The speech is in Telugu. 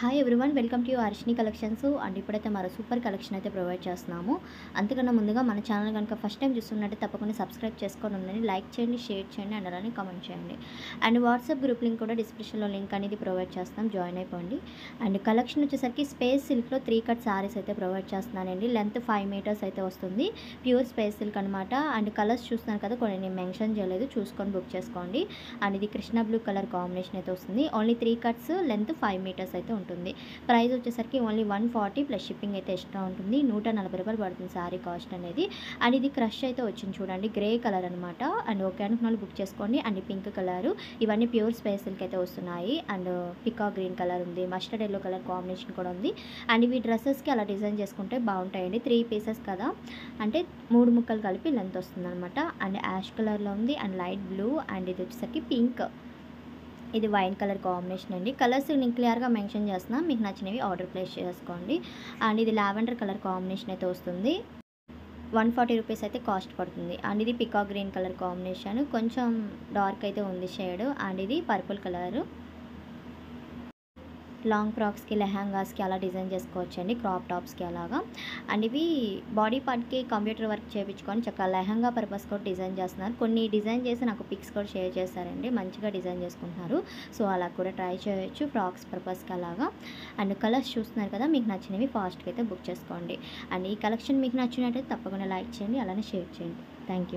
Hi everyone, welcome to Harshini collections. And ఇప్పుడైతే మరో సూపర్ కలెక్షన్ అయితే ప్రొవైడ్ చేస్తున్నాము. అంతకన్నా ముందుగా మన ఛానల్ కనుక ఫస్ట్ టైం చూస్తున్నట్టే తప్పకుండా సబ్స్క్రైబ్ చేసుకొని ఉండండి, లైక్ చేయండి, షేర్ చేయండి, అండ్ అలానే కామెంట్ చేయండి. అండ్ వాట్సాప్ గ్రూప్ లింక్ కూడా డిస్క్రిప్షన్లో లింక్ అనేది ప్రొవైడ్ చేస్తాం, జాయిన్ అయిపోండి. అండ్ కలెక్షన్ వచ్చేసరికి స్పేస్ సిల్క్లో 3 కట్ సారీస్ అయితే ప్రొవైడ్ చేస్తున్నానండి. లెంత్ 5 మీటర్స్ అయితే వస్తుంది, ప్యూర్ స్పేస్ సిల్క్ అనమాట. అండ్ కలర్స్ చూస్తున్నాను కదా, కొన్ని నేను మెన్షన్ చేయలేదు, చూసుకొని బుక్ చేసుకోండి. అండ్ ఇది కృష్ణ బ్లూ కలర్ కాంబినేషన్ అయితే వస్తుంది. ఓన్లీ 3 కట్స్, లెంత్ 5 మీటర్స్ అయితే ఉంటుంది. ప్రైస్ వచ్చేసరికి ఓన్లీ 140 ప్లస్ షిప్పింగ్ అయితే ఎక్స్ట్రా ఉంటుంది. 140 రూపాయలు పడుతుంది సారీ కాస్ట్ అనేది. అండ్ ఇది క్రష్ అయితే వచ్చింది చూడండి, గ్రే కలర్ అనమాట. అండ్ ఓకే అనుకున్న బుక్ చేసుకోండి. అండ్ పింక్ కలర్, ఇవన్నీ ప్యూర్ స్పేస్ సిల్క్ అయితే వస్తున్నాయి. అండ్ పికా గ్రీన్ కలర్ ఉంది, మస్టర్డ్ ఎల్లో కలర్ కాంబినేషన్ కూడా ఉంది. అండ్ ఇవి డ్రెస్సెస్కి అలా డిజైన్ చేసుకుంటే బాగుంటాయండి. 3 పీసెస్ కదా, అంటే 3 ముక్కలు కలిపి లెంత్ వస్తుంది అనమాట. అండ్ యాష్ కలర్లో ఉంది, అండ్ లైట్ బ్లూ, అండ్ ఇది వచ్చేసరికి పింక్, ఇది వైన్ కలర్ కాంబినేషన్ అండి. కలర్స్ నేను క్లియర్గా మెన్షన్ చేస్తున్నా, మీకు నచ్చినవి ఆర్డర్ ప్లేస్ చేసుకోండి. అండ్ ఇది లావెండర్ కలర్ కాంబినేషన్ అయితే వస్తుంది. 140 రూపీస్ అయితే కాస్ట్ పడుతుంది. అండ్ ఇది పికా గ్రీన్ కలర్ కాంబినేషన్, కొంచెం డార్క్ అయితే ఉంది షేడ్. అండ్ ఇది పర్పుల్ కలరు. లాంగ్ ఫ్రాక్స్కి, లెహంగాస్కి అలా డిజైన్ చేసుకోవచ్చండి, క్రాప్ టాప్స్కి అలాగా. అండ్ ఇవి బాడీ పార్ట్కి కంప్యూటర్ వర్క్ చేయించుకొని చక్కగా లెహంగా పర్పస్ కూడా డిజైన్ చేస్తున్నారు. కొన్ని డిజైన్ చేసి నాకు పిక్స్ కూడా షేర్ చేశారండి, మంచిగా డిజైన్ చేసుకుంటున్నారు. సో అలా కూడా ట్రై చేయొచ్చు ఫ్రాక్స్ పర్పస్కి అలాగా. అండ్ కలర్స్ చూస్తున్నారు కదా, మీకు నచ్చినవి ఫాస్ట్గా అయితే బుక్ చేసుకోండి. అండ్ ఈ కలెక్షన్ మీకు నచ్చినట్టయితే తప్పకుండా లైక్ చేయండి, అలానే షేర్ చేయండి. Thank you.